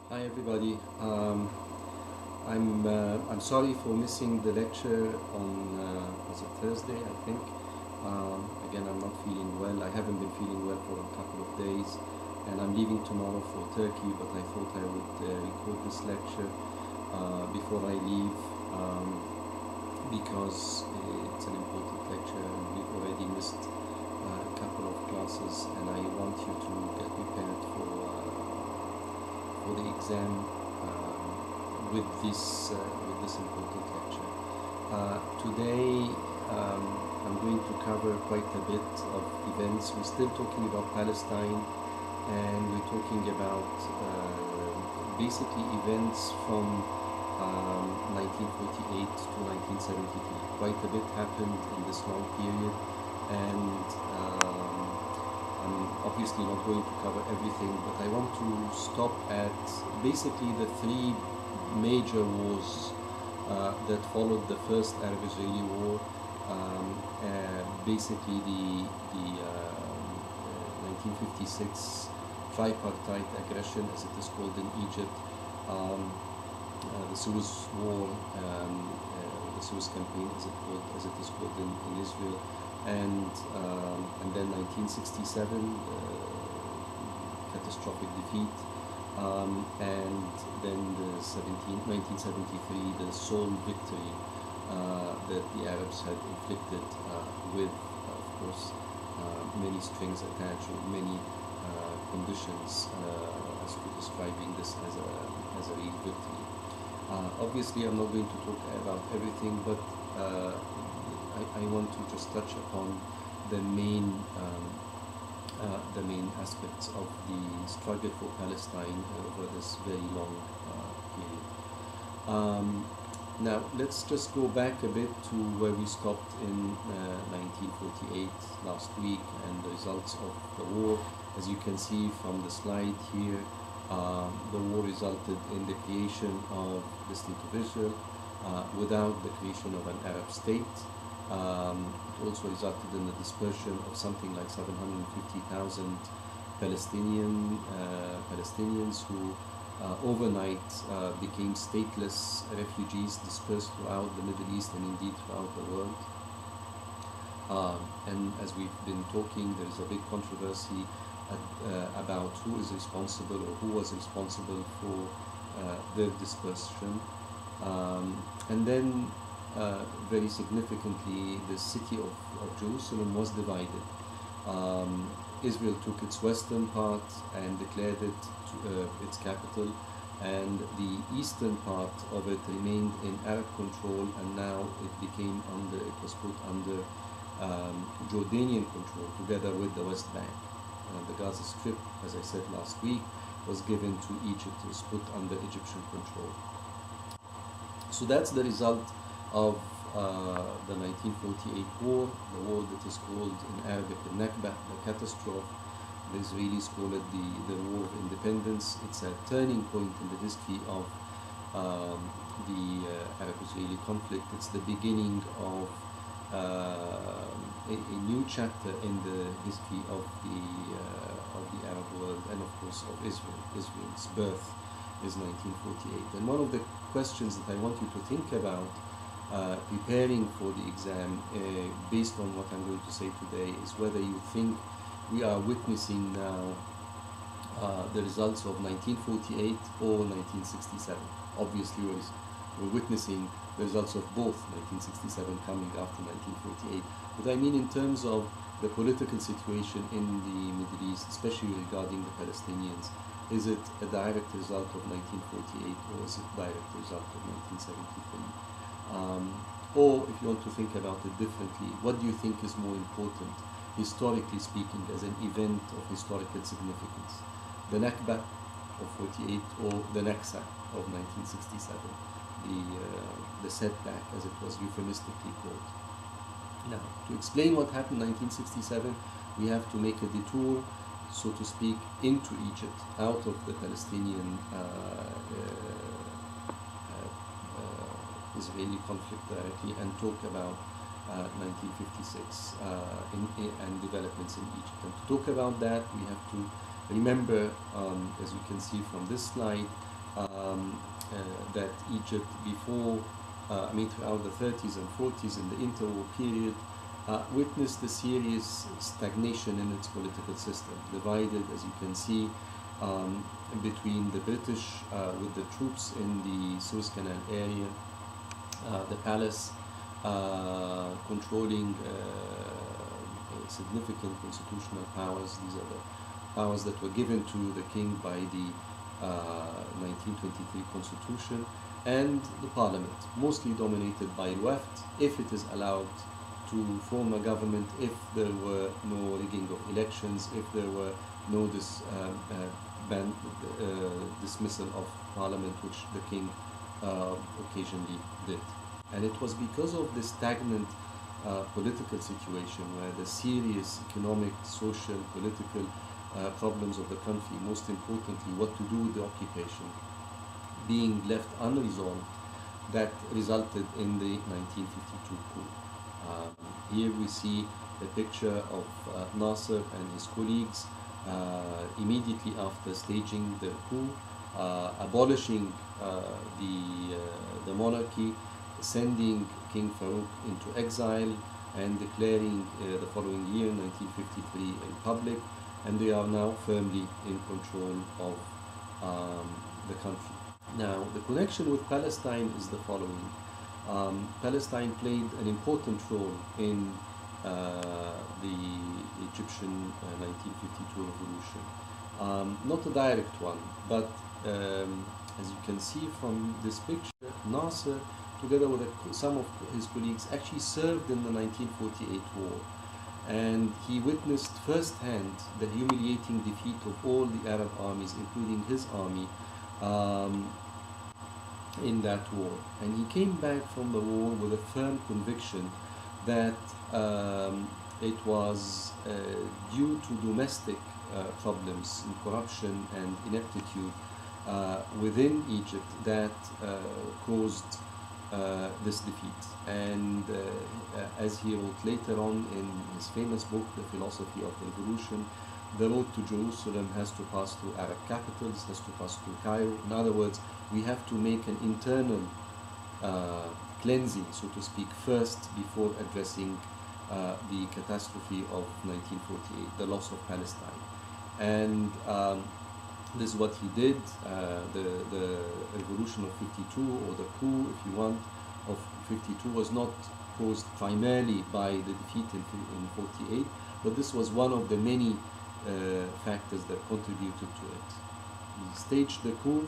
Hi everybody. I'm sorry for missing the lecture on was it Thursday, I think. Again, I'm not feeling well. I haven't been feeling well for a couple of days, and I'm leaving tomorrow for Turkey. But I thought I would record this lecture before I leave because it's an important lecture, and we've already missed a couple of classes, and I want you to get prepared for the exam with this important lecture. Today I'm going to cover quite a bit of events. We're still talking about Palestine, and we're talking about basically events from 1948 to 1973. Quite a bit happened in this long period, and I'm obviously not going to cover everything, but I want to stop at basically the three major wars that followed the first Arab-Israeli war. Basically the 1956 tripartite aggression, as it is called in Egypt, the Suez War, the Suez Campaign, as it is called in Israel, and then 1967, catastrophic defeat, and then the 1973, the sole victory that the Arabs had inflicted with, of course, many strings attached with many conditions as to describing this as a real victory. Obviously, I'm not going to talk about everything, but I want to just touch upon the main aspects of the struggle for Palestine over this very long period. Now, let's just go back a bit to where we stopped in 1948 last week and the results of the war. As you can see from the slide here, the war resulted in the creation of the state of Israel without the creation of an Arab state. It also resulted in the dispersion of something like 750,000 Palestinians who overnight became stateless refugees dispersed throughout the Middle East and indeed throughout the world. And as we've been talking, there is a big controversy about who is responsible or who was responsible for their dispersion. And then very significantly, the city of Jerusalem was divided. Israel took its western part and declared it its capital, and the eastern part of it remained in Arab control, and now it was put under Jordanian control together with the West Bank. The Gaza Strip, as I said last week, was given to Egypt. It was put under Egyptian control. So that's the result of the 1948 war, the war that is called in Arabic the Nakba, the catastrophe. The Israelis call it the War of Independence. It's a turning point in the history of the Arab-Israeli conflict. It's the beginning of a new chapter in the history of the Arab world, and of course of Israel. Israel's birth is 1948. And one of the questions that I want you to think about preparing for the exam, based on what I'm going to say today, is whether you think we are witnessing now the results of 1948 or 1967. Obviously, we're witnessing the results of both 1967 coming after 1948. But I mean in terms of the political situation in the Middle East, especially regarding the Palestinians. Is it a direct result of 1948 or is it a direct result of 1973? Or if you want to think about it differently, what do you think is more important, historically speaking, as an event of historical significance? The Nakba of 48 or the Naksa of 1967, the setback, as it was euphemistically called? Now, to explain what happened in 1967, we have to make a detour, so to speak, into Egypt, out of the Palestinian Israeli conflict directly, and talk about 1956 and developments in Egypt. And to talk about that, we have to remember, as you can see from this slide, that Egypt before, throughout the 30s and 40s in the interwar period, witnessed a serious stagnation in its political system, divided, as you can see, between the British with the troops in the Suez Canal area, the palace controlling significant constitutional powers. These are the powers that were given to the king by the 1923 constitution, and the parliament, mostly dominated by left, if it is allowed to form a government, if there were no rigging of elections, if there were no dismissal of parliament, which the king occasionally did. And it was because of this stagnant political situation, where the serious economic, social, political problems of the country, most importantly what to do with the occupation, being left unresolved, that resulted in the 1952 coup. Here we see a picture of Nasser and his colleagues immediately after staging the coup, abolishing the monarchy, sending King Farouk into exile, and declaring the following year, 1953, in public, and they are now firmly in control of the country. Now, the connection with Palestine is the following. Palestine played an important role in the Egyptian 1952 revolution. Not a direct one, but as you can see from this picture, Nasser, together with some of his colleagues, actually served in the 1948 war. And he witnessed firsthand the humiliating defeat of all the Arab armies, including his army, in that war. And he came back from the war with a firm conviction that it was due to domestic problems and corruption and ineptitude within Egypt that caused this defeat. And as he wrote later on in his famous book, The Philosophy of Revolution, the road to Jerusalem has to pass through Arab capitals, has to pass through Cairo. In other words, we have to make an internal cleansing, so to speak, first before addressing the catastrophe of 1948, the loss of Palestine. And this is what he did. The revolution of 52, or the coup, if you want, of 52 was not caused primarily by the defeat in 48, but this was one of the many factors that contributed to it. He staged the coup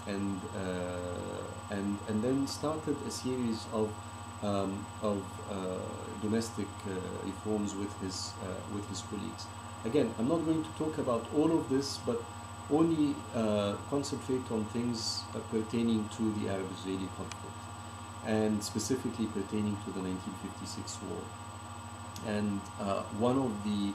and then started a series of domestic reforms with his colleagues. Again, I'm not going to talk about all of this, but only concentrate on things pertaining to the Arab-Israeli conflict, and specifically pertaining to the 1956 war. And one of the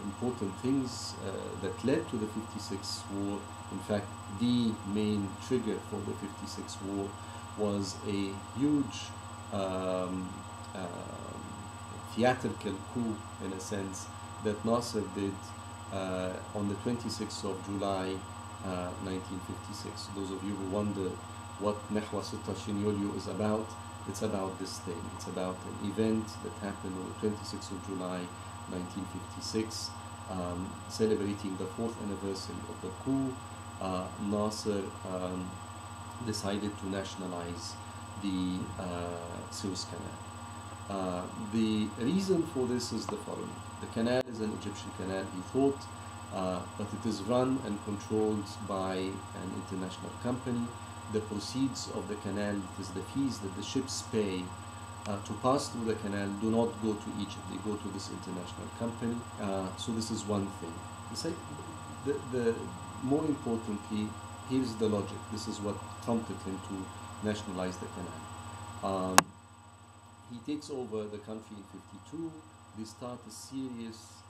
important things that led to the 56 war, in fact, the main trigger for the 56 war, was a huge theatrical coup, in a sense, that Nasser did on the 26th of July 1956. Those of you who wonder what Nahwa 16 Yulyo is about, it's about this thing. It's about an event that happened on the 26th of July 1956, celebrating the 4th anniversary of the coup. Nasser decided to nationalize the Suez Canal. The reason for this is the following. The canal is an Egyptian canal, he thought, but it is run and controlled by an international company. The proceeds of the canal, it is the fees that the ships pay to pass through the canal, do not go to Egypt, they go to this international company. So this is one thing. More importantly, here's the logic. This is what prompted him to nationalize the canal. He takes over the country in 52. They start a serious,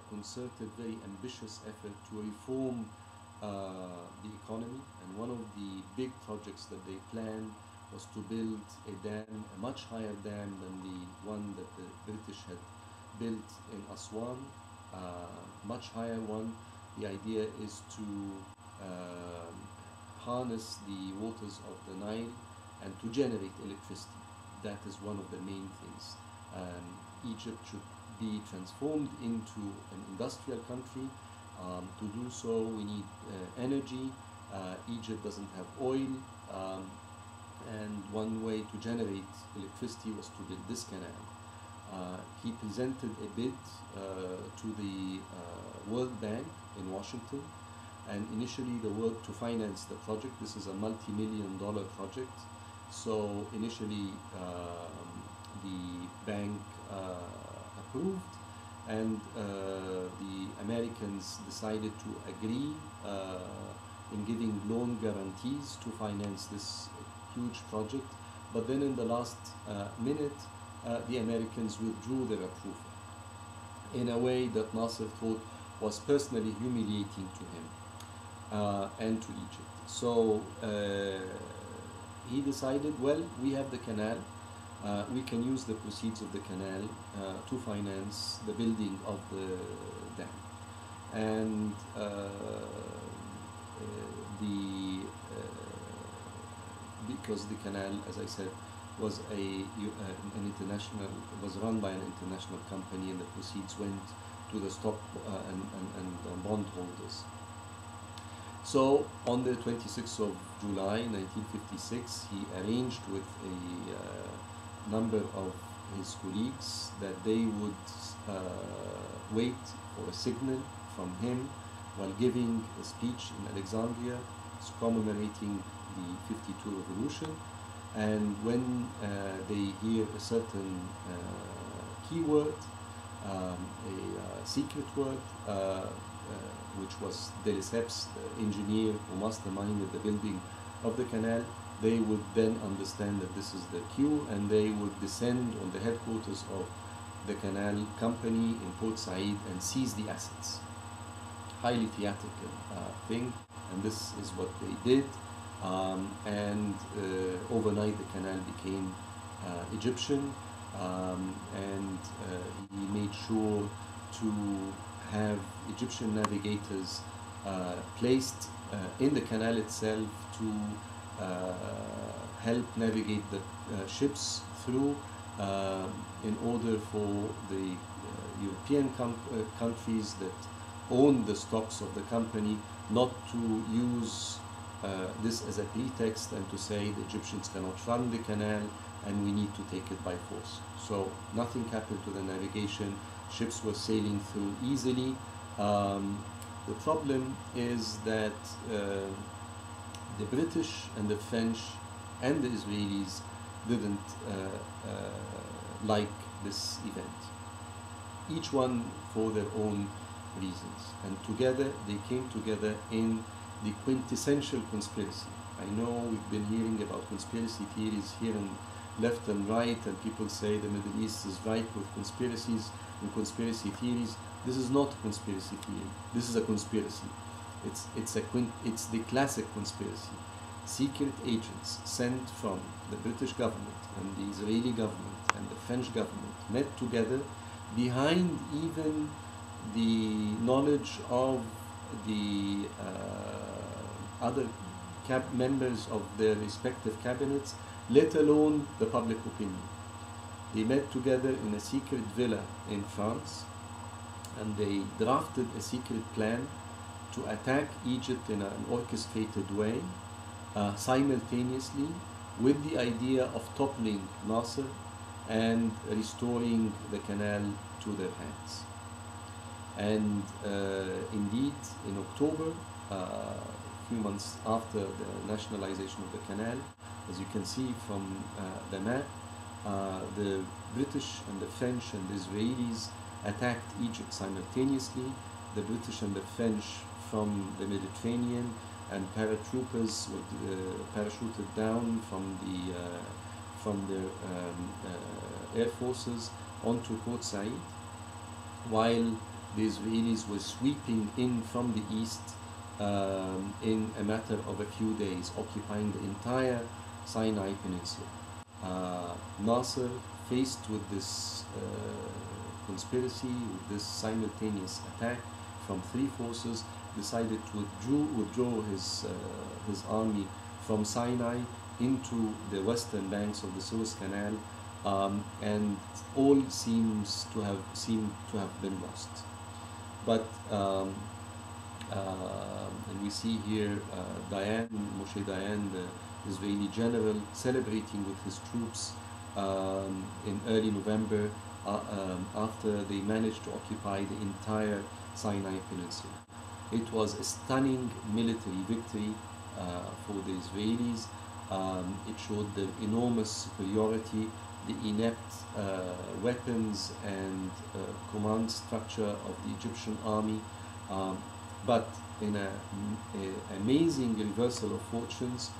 concerted, very ambitious effort to reform the economy. And one of the big projects that they planned was to build a dam, a much higher dam than the one that the British had built in Aswan, much higher one. The idea is to harness the waters of the Nile and to generate electricity. That is one of the main things. Egypt should be transformed into an industrial country. To do so, we need energy. Egypt doesn't have oil, and one way to generate electricity was to build this canal. He presented a bid to the World Bank in Washington, and initially the world to finance the project. This is a multi-million-dollar project. So initially the bank approved, and the Americans decided to agree in giving loan guarantees to finance this huge project. But then in the last minute, the Americans withdrew their approval in a way that Nasser thought was personally humiliating to him and to Egypt. So he decided, well, we have the canal, we can use the proceeds of the canal to finance the building of the dam. And because the canal, as I said, was an international, was run by an international company, and the proceeds went to the stock and bondholders. So on the 26th of July 1956, he arranged with a number of his colleagues that they would wait for a signal from him while giving a speech in Alexandria commemorating the 52 revolution. And when they hear a certain keyword, a secret word, which was de Lesseps, the engineer who masterminded the building of the canal, they would then understand that this is the cue, and they would descend on the headquarters of the canal company in Port Said and seize the assets. Highly theatrical thing, and this is what they did. And overnight the canal became Egyptian, and he made sure to have Egyptian navigators placed in the canal itself to help navigate the ships through, in order for the European countries that own the stocks of the company not to use this as a pretext and to say the Egyptians cannot run the canal and we need to take it by force. So nothing happened to the navigation. Ships were sailing through easily. The problem is that the British and the French and the Israelis didn't like this event, each one for their own reasons. And together, they came together in the quintessential conspiracy. I know we've been hearing about conspiracy theories here and left and right, and people say the Middle East is ripe with conspiracies and conspiracy theories. This is not a conspiracy theory. This is a conspiracy. It's the classic conspiracy. Secret agents sent from the British government and the Israeli government and the French government met together behind even the knowledge of the other members of their respective cabinets, let alone the public opinion. They met together in a secret villa in France, and they drafted a secret plan to attack Egypt in an orchestrated way, simultaneously, with the idea of toppling Nasser and restoring the canal to their hands. And indeed, in October, a few months after the nationalization of the canal, as you can see from the map, the British and the French and the Israelis attacked Egypt simultaneously. The British and the French from the Mediterranean, and paratroopers were parachuted down from the air forces onto Port Said, while the Israelis were sweeping in from the east in a matter of a few days, occupying the entire Sinai Peninsula. Nasser, faced with this conspiracy, with this simultaneous attack from three forces, decided to withdraw his army from Sinai into the western banks of the Suez Canal, and all seemed to have been lost. But and we see here Moshe Dayan, the Israeli general, celebrating with his troops in early November after they managed to occupy the entire Sinai Peninsula. It was a stunning military victory for the Israelis. It showed the enormous superiority, the inept weapons and command structure of the Egyptian army. But in an amazing reversal of fortunes,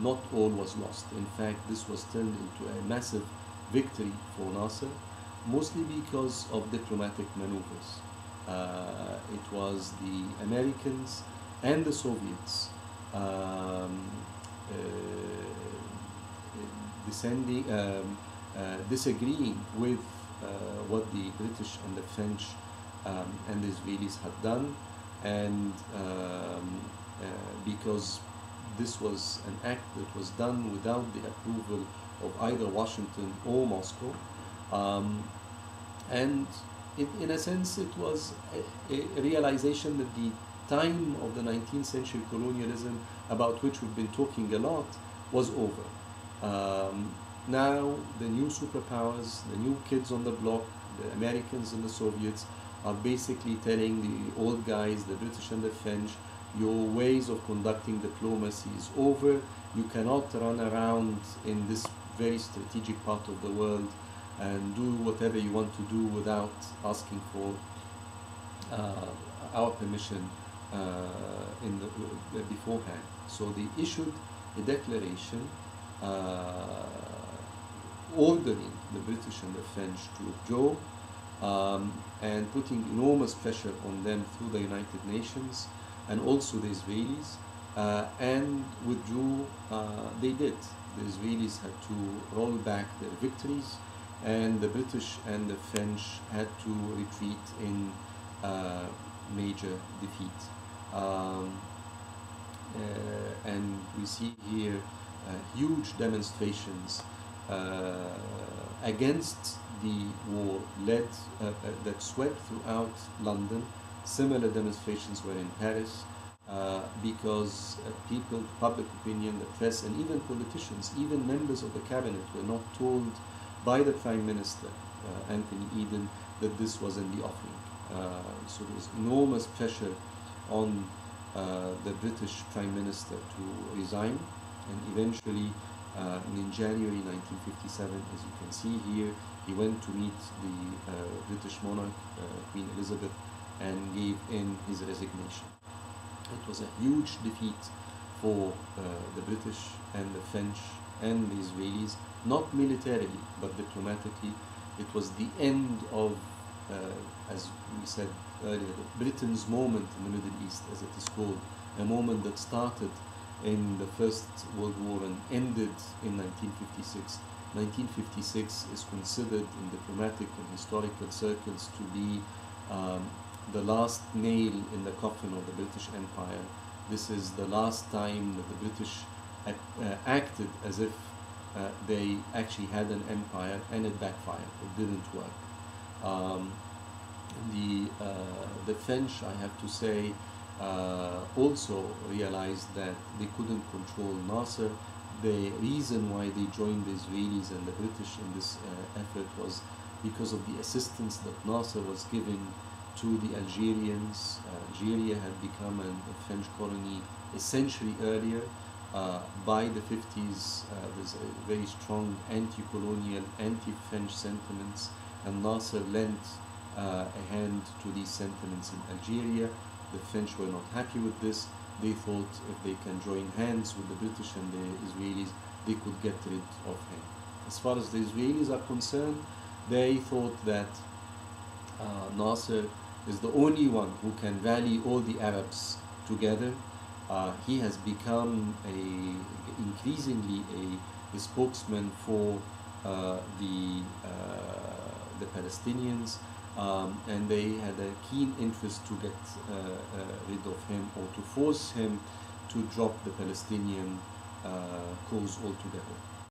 not all was lost. In fact, this was turned into a massive victory for Nasser, mostly because of diplomatic maneuvers. It was the Americans and the Soviets disagreeing with what the British and the French and the Israelis had done, and because this was an act that was done without the approval of either Washington or Moscow, and in a sense it was a realization that the time of the 19th century colonialism, about which we've been talking a lot, was over. Now the new superpowers, the new kids on the block, the Americans and the Soviets, are basically telling the old guys, the British and the French, your ways of conducting diplomacy is over. You cannot run around in this very strategic part of the world and do whatever you want to do without asking for our permission beforehand. So they issued a declaration ordering the British and the French to withdraw, and putting enormous pressure on them through the United Nations and also the Israelis, and withdrew. They did. The Israelis had to roll back their victories, and the British and the French had to retreat in major defeat. And we see here huge demonstrations against the war that swept throughout London. Similar demonstrations were in Paris, because people, public opinion, the press, and even politicians, even members of the cabinet, were not told by the Prime Minister, Anthony Eden, that this was in the offing. So there was enormous pressure on the British Prime Minister to resign, and eventually in January 1957, as you can see here, he went to meet the British monarch, Queen Elizabeth, and gave in his resignation. It was a huge defeat for the British and the French and the Israelis, not militarily but diplomatically. It was the end of, as we said earlier, Britain's moment in the Middle East, as it is called, a moment that started in the First World War and ended in 1956. 1956 is considered in diplomatic and historical circles to be the last nail in the coffin of the British Empire. This is the last time that the British acted as if they actually had an empire, and it backfired. It didn't work. The French, I have to say, also realized that they couldn't control Nasser. The reason why they joined the Israelis and the British in this effort was because of the assistance that Nasser was giving to the Algerians. Algeria had become a French colony a century earlier. By the 50s, there's a very strong anti-colonial, anti-French sentiments, and Nasser lent a hand to these sentiments in Algeria. The French were not happy with this. They thought if they can join hands with the British and the Israelis, they could get rid of him. As far as the Israelis are concerned, they thought that Nasser is the only one who can rally all the Arabs together. He has become increasingly a spokesman for the Palestinians. and they had a keen interest to get rid of him or to force him to drop the Palestinian cause altogether.